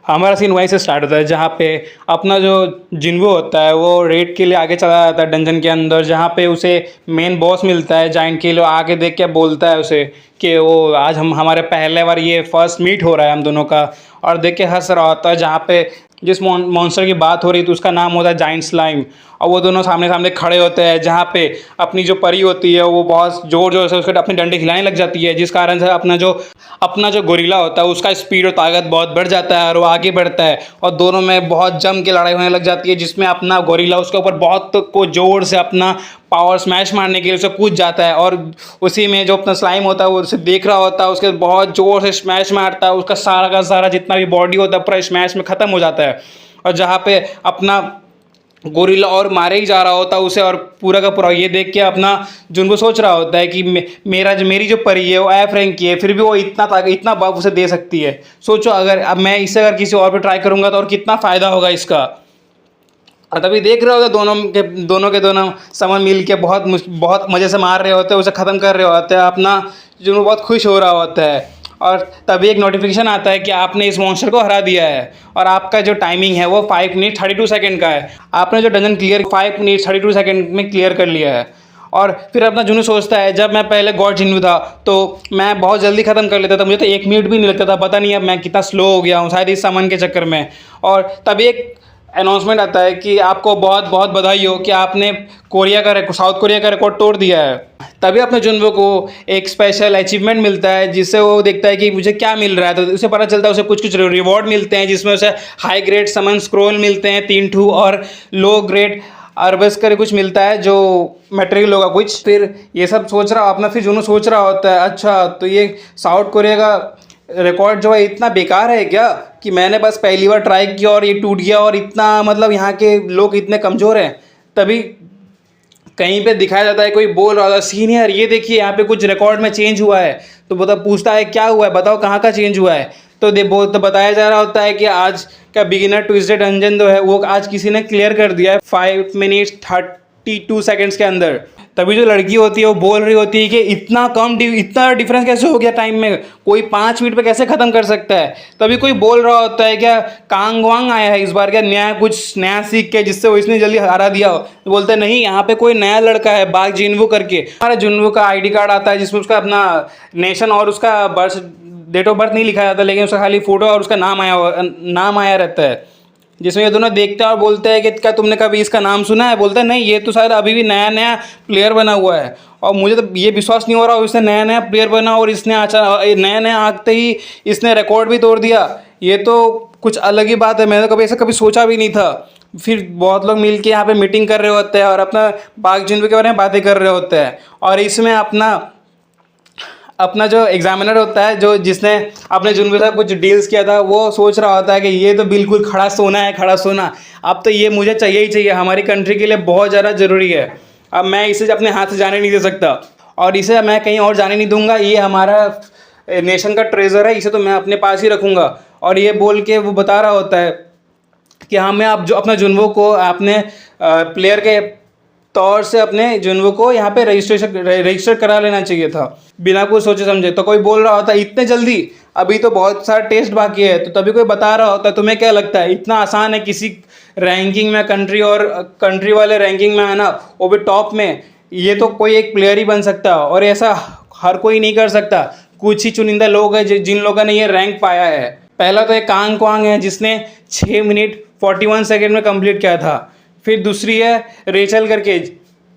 हमारा सीन वहीं से स्टार्ट होता है जहाँ पे अपना जो जिन्वो होता है वो रेड के लिए आगे चला जाता है डंजन के अंदर, जहाँ पे उसे मेन बॉस मिलता है जाइंट किल, आके देख के बोलता है उसे कि वो आज हम हमारे पहले बार ये फर्स्ट मीट हो रहा है हम दोनों का, और देख के हंस रहा होता है। जहाँ पे जिस मॉन्स्टर की बात हो रही थी उसका नाम होता है जाइंट स्लाइम, और वो दोनों सामने सामने खड़े होते हैं, जहाँ पे अपनी जो परी होती है वो बहुत ज़ोर ज़ोर से उसके अपने डंडे खिलाने लग जाती है, जिस कारण से अपना जो गोरिल्ला होता है उसका स्पीड और ताकत बहुत बढ़ जाता है और वो आगे बढ़ता है, और दोनों में बहुत जम के लड़ाई होने लग जाती है, जिसमें अपना गोरिल्ला उसके ऊपर बहुत को ज़ोर से अपना पावर स्मैश मारने के लिए उसे कूद जाता है, और उसी में जो अपना स्लाइम होता है वो उसे देख रहा होता है, उसके बहुत ज़ोर से स्मैश मारता है, उसका सारा का सारा जितना भी बॉडी होता है पूरा स्मैश में ख़त्म हो जाता है। और जहाँ पे अपना गोरिल्ला और मारे ही जा रहा होता है उसे, और पूरा का पूरा ये देख के अपना जुन्गो सोच रहा होता है कि मेरी जो परी है वो एफ रैंक की है, फिर भी वो इतना बफ उसे दे सकती है। सोचो अगर अब मैं इससे अगर किसी और पे ट्राई करूँगा तो और कितना फ़ायदा होगा इसका। और तभी देख रहे होते दोनों समन मिल के बहुत मज़े से मार रहे होते हैं, उसे ख़त्म कर रहे होते हैं, अपना जुन्गो बहुत खुश हो रहा होता है। और तभी एक नोटिफिकेशन आता है कि आपने इस मॉन्स्टर को हरा दिया है, और आपका जो टाइमिंग है वो 5 मिनट 32 सेकंड का है। आपने जो डंजन क्लियर 5 मिनट 32 सेकंड में क्लियर कर लिया है। और फिर अपना जुनू सोचता है जब मैं पहले गॉड जिन्नू था तो मैं बहुत जल्दी ख़त्म कर लेता था, मुझे तो 1 मिनट भी नहीं लगता था, पता नहीं अब मैं कितना स्लो हो गया हूँ शायद इस सामान के चक्कर में। और तभी एक अनाउंसमेंट आता है कि आपको बहुत बहुत बधाई हो कि आपने साउथ कोरिया का रिकॉर्ड तोड़ दिया है। तभी अपने जुन्वो को एक स्पेशल अचीवमेंट मिलता है, जिससे वो देखता है कि मुझे क्या मिल रहा है, तो उसे पता चलता है उसे कुछ कुछ रिवॉर्ड मिलते हैं, जिसमें उसे हाई ग्रेड समन स्क्रोल मिलते हैं 3 ठू, और लो ग्रेड अर्बस कर कुछ मिलता है जो मटेरियल होगा कुछ। फिर ये सब सोच रहा अपना, फिर जुनू सोच रहा होता है अच्छा तो ये साउथ कोरिया का रिकॉर्ड जो है इतना बेकार है क्या, कि मैंने बस पहली बार ट्राई किया और ये टूट गया, और इतना मतलब यहाँ के लोग इतने कमज़ोर हैं। तभी कहीं पे दिखाया जाता है कोई बोल रहा था सीनियर ये देखिए यहाँ पे कुछ रिकॉर्ड में चेंज हुआ है, तो पूछता है क्या हुआ है बताओ कहाँ का चेंज हुआ है, तो बताया जा रहा होता है कि आज का बिगिनर ट्विस्टेड डंजन जो है वो आज किसी ने क्लियर कर दिया है 5 मिनट 32 सेकेंड्स के अंदर। तभी जो लड़की होती है वो बोल रही होती है कि इतना डिफरेंस कैसे हो गया टाइम में, कोई 5 मिनट पे कैसे ख़त्म कर सकता है। तभी कोई बोल रहा होता है क्या कांग वांग आया है इस बार, क्या कुछ नया सीख के जिससे वो इसने जल्दी हरा दिया हो। तो बोलते हैं नहीं यहाँ पे कोई नया लड़का है बाग जिन्वो करके, हमारा जिन्वो का आईडी कार्ड आता है जिसमें उसका अपना नेशन और उसका डेट ऑफ बर्थ नहीं लिखा जाता, लेकिन उसका खाली फ़ोटो और उसका नाम आया रहता है, जिसमें ये दोनों देखते हैं और बोलते हैं कि क्या तुमने कभी इसका नाम सुना है। बोलते हैं नहीं ये तो शायद अभी भी नया नया प्लेयर बना हुआ है, और मुझे तो ये विश्वास नहीं हो रहा इसने नया नया प्लेयर बना और इसने नया नया आते ही इसने रिकॉर्ड भी तोड़ दिया, ये तो कुछ अलग ही बात है, मैंने तो कभी सोचा भी नहीं था। फिर बहुत लोग मिल के यहाँ पे मीटिंग कर रहे होते हैं और अपना बाग जिन्वो के बारे में बातें कर रहे होते हैं, और इसमें अपना जो एग्जामिनर होता है जो जिसने अपने जुन्वो के साथ कुछ डील्स किया था वो सोच रहा होता है कि ये तो बिल्कुल खड़ा सोना है, खड़ा सोना, अब तो ये मुझे चाहिए ही चाहिए, हमारी कंट्री के लिए बहुत ज़्यादा ज़रूरी है, अब मैं इसे अपने हाथ से जाने नहीं दे सकता और इसे मैं कहीं और जाने नहीं दूंगा, ये हमारा नेशन का ट्रेजर है, इसे तो मैं अपने पास ही रखूँगा। और ये बोल के वो बता रहा होता है कि हमें आप जो अपना जुन्वो को आपने प्लेयर के तौर से अपने जुन्वो को यहाँ पे रजिस्टर करा लेना चाहिए था बिना कुछ सोचे समझे। तो कोई बोल रहा होता है इतने जल्दी, अभी तो बहुत सारा टेस्ट बाकी है। तो तभी कोई बता रहा होता है तुम्हें क्या लगता है इतना आसान है किसी रैंकिंग में कंट्री वाले रैंकिंग में आना, वो भी टॉप में, ये तो कोई एक प्लेयर ही बन सकता है और ऐसा हर कोई नहीं कर सकता, कुछ ही चुनिंदा लोग हैं जिन लोगों ने ये रैंक पाया है। पहला तो एक कांग क्वांग है जिसने 6 मिनट 41 सेकेंड में कंप्लीट किया था, फिर दूसरी है रेचल करके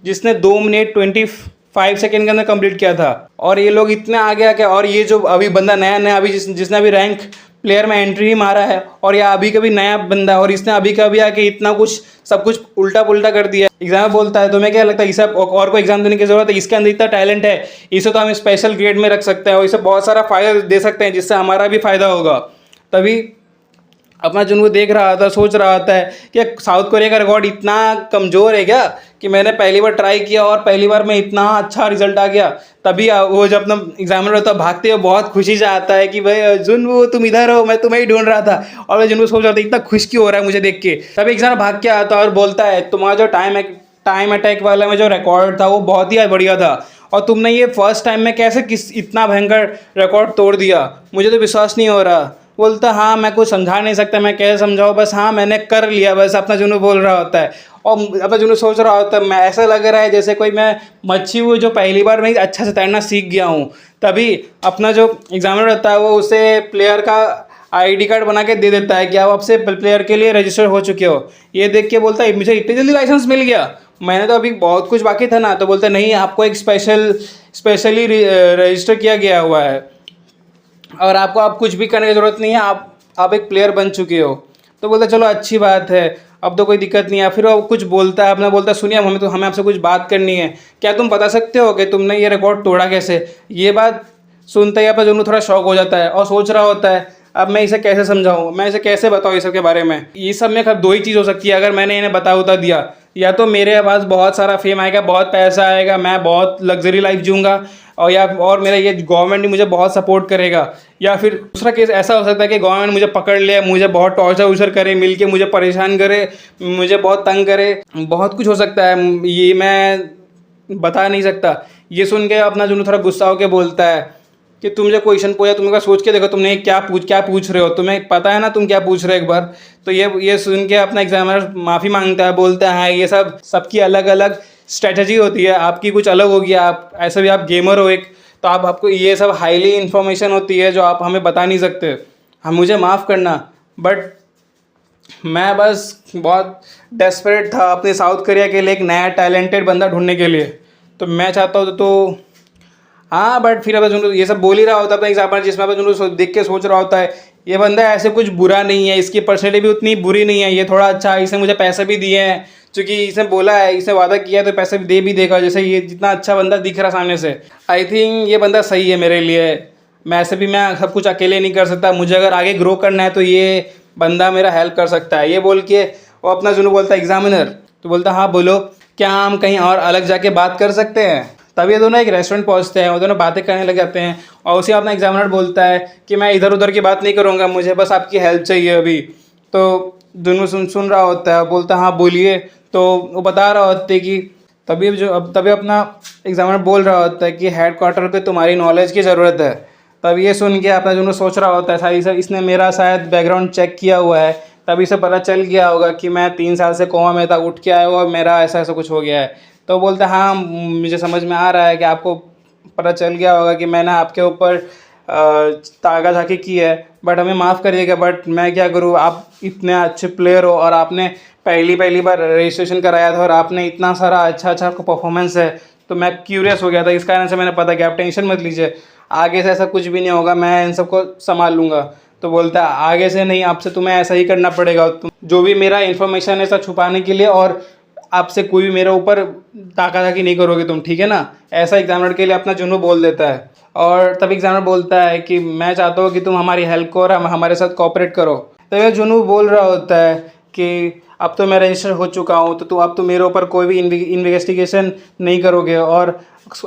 जिसने 2 मिनट 25 सेकेंड के अंदर कंप्लीट किया था, और ये लोग इतने आगे आके, और ये जो अभी बंदा नया अभी जिसने अभी रैंक प्लेयर में एंट्री ही मारा है, और यह अभी का भी नया बंदा है और इसने अभी का भी आके इतना कुछ सब कुछ उल्टा पुल्टा कर दिया। एग्जाम में बोलता है तुम्हें क्या लगता है इसे और कोई एग्जाम देने की जरूरत है, इसके अंदर इतना टैलेंट है, इसे तो हम स्पेशल ग्रेड में रख सकते हैं और इसे बहुत सारा फ़ायदा दे सकते हैं जिससे हमारा भी फ़ायदा होगा। तभी अपना जुन्वो देख रहा था, सोच रहा था कि साउथ कोरिया का रिकॉर्ड इतना कमज़ोर है क्या कि मैंने पहली बार ट्राई किया और पहली बार में इतना अच्छा रिजल्ट आ गया। तभी वो जब अपना एग्जामिनर होता है भागते हुए बहुत खुशी से आता है कि भाई जुन्वो तुम इधर हो, मैं तुम्हें ही ढूंढ रहा था। और मैं जुन्वो सोच रहा था इतना खुश क्यों हो रहा है मुझे देख के। तभी एग्जामिनर भाग के आता है और बोलता है तुम्हारा जो टाइम अटैक वाला में जो रिकॉर्ड था वो बहुत ही बढ़िया था, और तुमने ये फर्स्ट टाइम में कैसे इतना भयंकर रिकॉर्ड तोड़ दिया, मुझे तो विश्वास नहीं हो रहा। बोलता हाँ मैं कुछ समझा नहीं सकता, मैं कैसे समझाऊँ, बस हाँ मैंने कर लिया, बस अपना जुनून बोल रहा होता है। और अपना जुनून सोच रहा होता है, मैं ऐसा लग रहा है जैसे कोई मैं मच्छी हूँ जो पहली बार मैं अच्छा से तैरना सीख गया हूँ। तभी अपना जो एग्जामिनर होता है वो उसे प्लेयर का आईडी कार्ड बना के दे देता है कि आप अब से प्लेयर के लिए रजिस्टर हो चुके हो। ये देख के बोलता है मुझे इतनी जल्दी लाइसेंस मिल गया, मैंने तो अभी बहुत कुछ बाकी था ना। तो बोलता है नहीं, आपको एक स्पेशली रजिस्टर किया गया हुआ है और आपको अब कुछ भी करने की ज़रूरत नहीं है, आप एक प्लेयर बन चुके हो। तो बोलता चलो अच्छी बात है, अब तो कोई दिक्कत नहीं है। फिर वो कुछ बोलता है, अपना बोलता है सुनिए हमें आपसे कुछ बात करनी है, क्या तुम बता सकते हो कि तुमने ये रिकॉर्ड तोड़ा कैसे। ये बात सुनते ही आपका जुनून थोड़ा शौक हो जाता है और सोच रहा होता है अब मैं इसे कैसे समझाऊँ, मैं इसे कैसे बताऊँ इस सब के बारे में। ये सब में दो ही चीज़ हो सकती है, अगर मैंने इन्हें बता दिया, या तो मेरे पास बहुत सारा फेम आएगा, बहुत पैसा आएगा, मैं बहुत लग्जरी लाइफ जीऊँगा, और मेरा ये गवर्नमेंट भी मुझे बहुत सपोर्ट करेगा। या फिर दूसरा केस ऐसा हो सकता है कि गवर्नमेंट मुझे पकड़ ले, मुझे बहुत टॉर्चर वॉर्चर करे, मिलके मुझे परेशान करे, मुझे बहुत तंग करे, बहुत कुछ हो सकता है, ये मैं बता नहीं सकता। ये सुन के अपना जुनून थोड़ा गुस्सा होकर बोलता है कि तुम जो क्वेश्चन पूछा तुम एक बार सोच के देखो, तुमने क्या पूछ रहे हो, तुम्हें पता है ना तुम क्या पूछ रहे हो एक बार। तो ये सुन के अपना एग्जामिनर माफ़ी मांगता है, बोलता है ये सबकी अलग अलग स्ट्रेटजी होती है, आपकी कुछ अलग होगी, आप ऐसे भी आप गेमर हो एक, तो आपको ये सब हाईली इन्फॉर्मेशन होती है जो आप हमें बता नहीं सकते। हम मुझे माफ़ करना, बट मैं बस बहुत डेस्परेट था अपने साउथ कोरिया के लिए एक नया टैलेंटेड बंदा ढूंढने के लिए। तो मैं चाहता हूँ तो हाँ, बट फिर अब जुनून ये सब बोल ही रहा होता है अपना एग्जाम्पल, जिसमें अब जुनून देख के सोच रहा होता है ये बंदा ऐसे कुछ बुरा नहीं है, इसकी पर्सनैलिटी भी उतनी बुरी नहीं है, ये थोड़ा अच्छा है, इसने मुझे पैसे भी दिए हैं, क्योंकि इसने बोला है, इसने वादा किया है तो पैसे भी देगा, जैसे ये जितना अच्छा बंदा दिख रहा सामने से, आई थिंक ये बंदा सही है मेरे लिए। मैं ऐसे भी मैं सब कुछ अकेले नहीं कर सकता, मुझे अगर आगे ग्रो करना है तो ये बंदा मेरा हेल्प कर सकता है। ये बोल के वो अपना जुनून बोलता है एग्जामिनर, तो बोलता हाँ बोलो, क्या हम कहीं और अलग जाके बात कर सकते हैं। तब ये दोनों एक रेस्टोरेंट पहुंचते हैं, वो दोनों बातें करने लग जाते हैं, और उसी अपना एग्जामिनर बोलता है कि मैं इधर उधर की बात नहीं करूँगा, मुझे बस आपकी हेल्प चाहिए अभी। तो दोनों सुन रहा होता है, बोलता हाँ बोलिए। तो वो बता रहा होता है कि तभी अपना एग्जामिनर बोल रहा होता है कि हेड क्वार्टर पे तुम्हारी नॉलेज की ज़रूरत है। तब ये सुन के अपना जुनून सोच रहा होता है सारी सर इसने मेरा शायद बैकग्राउंड चेक किया हुआ है, तभी से पता चल गया होगा कि मैं 3 साल से कोमा में था, उठ के आया हुआ और मेरा ऐसा ऐसा कुछ हो गया है। तो बोलता है हाँ मुझे समझ में आ रहा है कि आपको पता चल गया होगा कि मैंने आपके ऊपर ताका-झाकी की है, बट हमें माफ़ करिएगा, बट मैं क्या करूँ, आप इतने अच्छे प्लेयर हो और आपने पहली बार रजिस्ट्रेशन कराया था और आपने इतना सारा अच्छा आपका परफॉर्मेंस है, तो मैं क्यूरियस हो गया था, इस कारण से मैंने पता कि आप टेंशन मत लीजिए, आगे से ऐसा कुछ भी नहीं होगा, मैं इन सबको संभाल लूँगा। तो बोलता है आगे से नहीं, आपसे तुम्हें ऐसा ही करना पड़ेगा, तुम जो भी मेरा इन्फॉर्मेशन है सब छुपाने के लिए, और आपसे कोई भी मेरे ऊपर ताका-झाकी नहीं करोगे तुम, ठीक है ना। ऐसा एग्जामिनर के लिए अपना जुनून बोल देता है। और तब एग्जामिनर बोलता है कि मैं चाहता हूँ कि तुम हमारी हेल्प करो और हमारे साथ कोऑपरेट करो। तो ये जुनून बोल रहा होता है कि अब तो मैं रजिस्टर हो चुका हूँ, तो अब तो मेरे ऊपर कोई भी इन्वेस्टिगेशन नहीं करोगे, और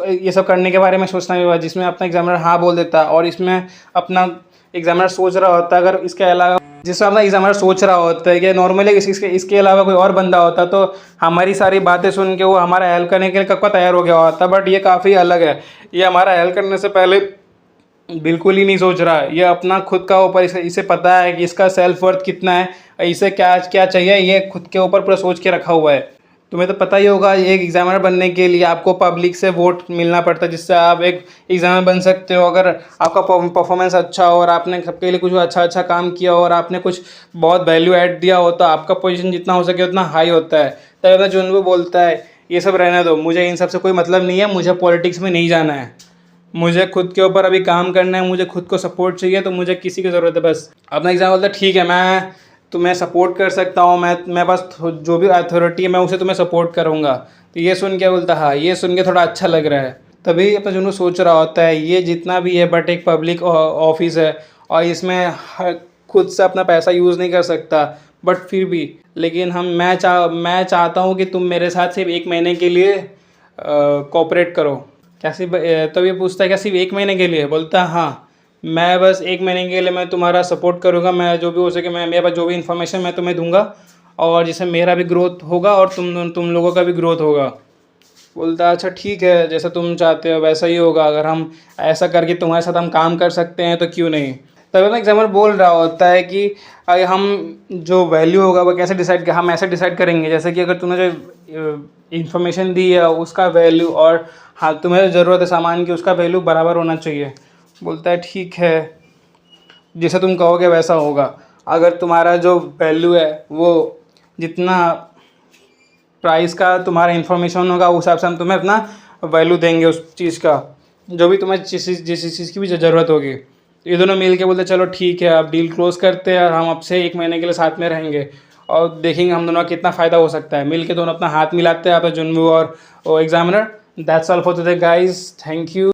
ये सब करने के बारे में सोचना भी हुआ, जिसमें अपना एग्जामिनर हाँ बोल देता है। और इसमें अपना एग्जामिनर सोच रहा होता है, अगर इसके अलावा जिसमें अपना एग्जामिनर सोच रहा होता है कि नॉर्मली इसके अलावा कोई और बंदा होता तो हमारी सारी बातें सुन के वो हमारा हेल्प करने के लिए कब का तैयार हो गया होता, बट ये काफ़ी अलग है। ये हमारा हेल्प करने से पहले बिल्कुल ही नहीं सोच रहा है, ये अपना खुद का ऊपर इसे पता है कि इसका सेल्फ वर्थ कितना है, इसे क्या क्या चाहिए, ये खुद के ऊपर पूरा सोच के रखा हुआ है। तुम्हें तो पता ही होगा एक एग्जामिनर बनने के लिए आपको पब्लिक से वोट मिलना पड़ता है, जिससे आप एक एग्जामिनर बन सकते हो। अगर आपका परफॉर्मेंस अच्छा हो और आपने सबके लिए कुछ अच्छा काम किया हो और आपने कुछ बहुत वैल्यू ऐड दिया हो, तो आपका पोजीशन जितना हो सके उतना हाई होता है। तब अपना जुनून बोलता है ये सब रहने दो, मुझे इन सब से कोई मतलब नहीं है, मुझे पॉलिटिक्स में नहीं जाना है, मुझे खुद के ऊपर अभी काम करना है, मुझे खुद को सपोर्ट चाहिए, तो मुझे किसी की ज़रूरत है बस। अपना एग्जाम बोलता है ठीक है, मैं तुम्हें सपोर्ट कर सकता हूँ, मैं बस जो भी अथॉरिटी है मैं उसे तुम्हें सपोर्ट करूँगा। तो ये सुन के बोलता हाँ, ये सुन के थोड़ा अच्छा लग रहा है। तभी अपना जुनून सोच रहा होता है ये जितना भी है बट एक पब्लिक ऑफिस है और इसमें खुद से अपना पैसा यूज़ नहीं कर सकता, बट फिर भी लेकिन मैं चाहता हूँ कि तुम मेरे साथ सिर्फ 1 महीने के लिए कोऑपरेट करो। क्या सिर्फ तब ये पूछता है क्या सिर्फ 1 महीने के लिए? बोलता है हाँ, मैं बस 1 महीने के लिए मैं तुम्हारा सपोर्ट करूँगा, मैं जो भी हो सके मैं मेरे पास जो भी इन्फॉर्मेशन मैं तुम्हें दूंगा, और जिससे मेरा भी ग्रोथ होगा और तुम लोगों का भी ग्रोथ होगा। बोलता है अच्छा ठीक है, जैसा तुम चाहते हो वैसा ही होगा, अगर हम ऐसा करके तुम्हारे साथ हम काम कर सकते हैं तो क्यों नहीं। तभी ना एग्जामिनर बोल रहा होता है कि अगर हम जो वैल्यू होगा वो कैसे डिसाइड कर, हम ऐसे डिसाइड करेंगे जैसे कि अगर तूने जो इंफॉर्मेशन दी है उसका वैल्यू और हाँ तुम्हें ज़रूरत है सामान की उसका वैल्यू बराबर होना चाहिए। बोलता है ठीक है, जैसा तुम कहोगे वैसा होगा। अगर तुम्हारा जो वैल्यू है वो जितना प्राइस का तुम्हारा इन्फॉर्मेशन होगा उस हिसाब से हम तुम्हें अपना वैल्यू देंगे उस चीज़ का, जो भी तुम्हें जिस चीज़ की भी ज़रूरत होगी। ये दोनों मिल के बोलते चलो ठीक है अब डील क्लोज करते हैं और हम अब से 1 महीने के लिए साथ में रहेंगे और देखेंगे हम दोनों का कितना फ़ायदा हो सकता है। मिल के दोनों अपना हाथ मिलाते हैं आप जुनवू और examiner. That's all for today guys, thank you.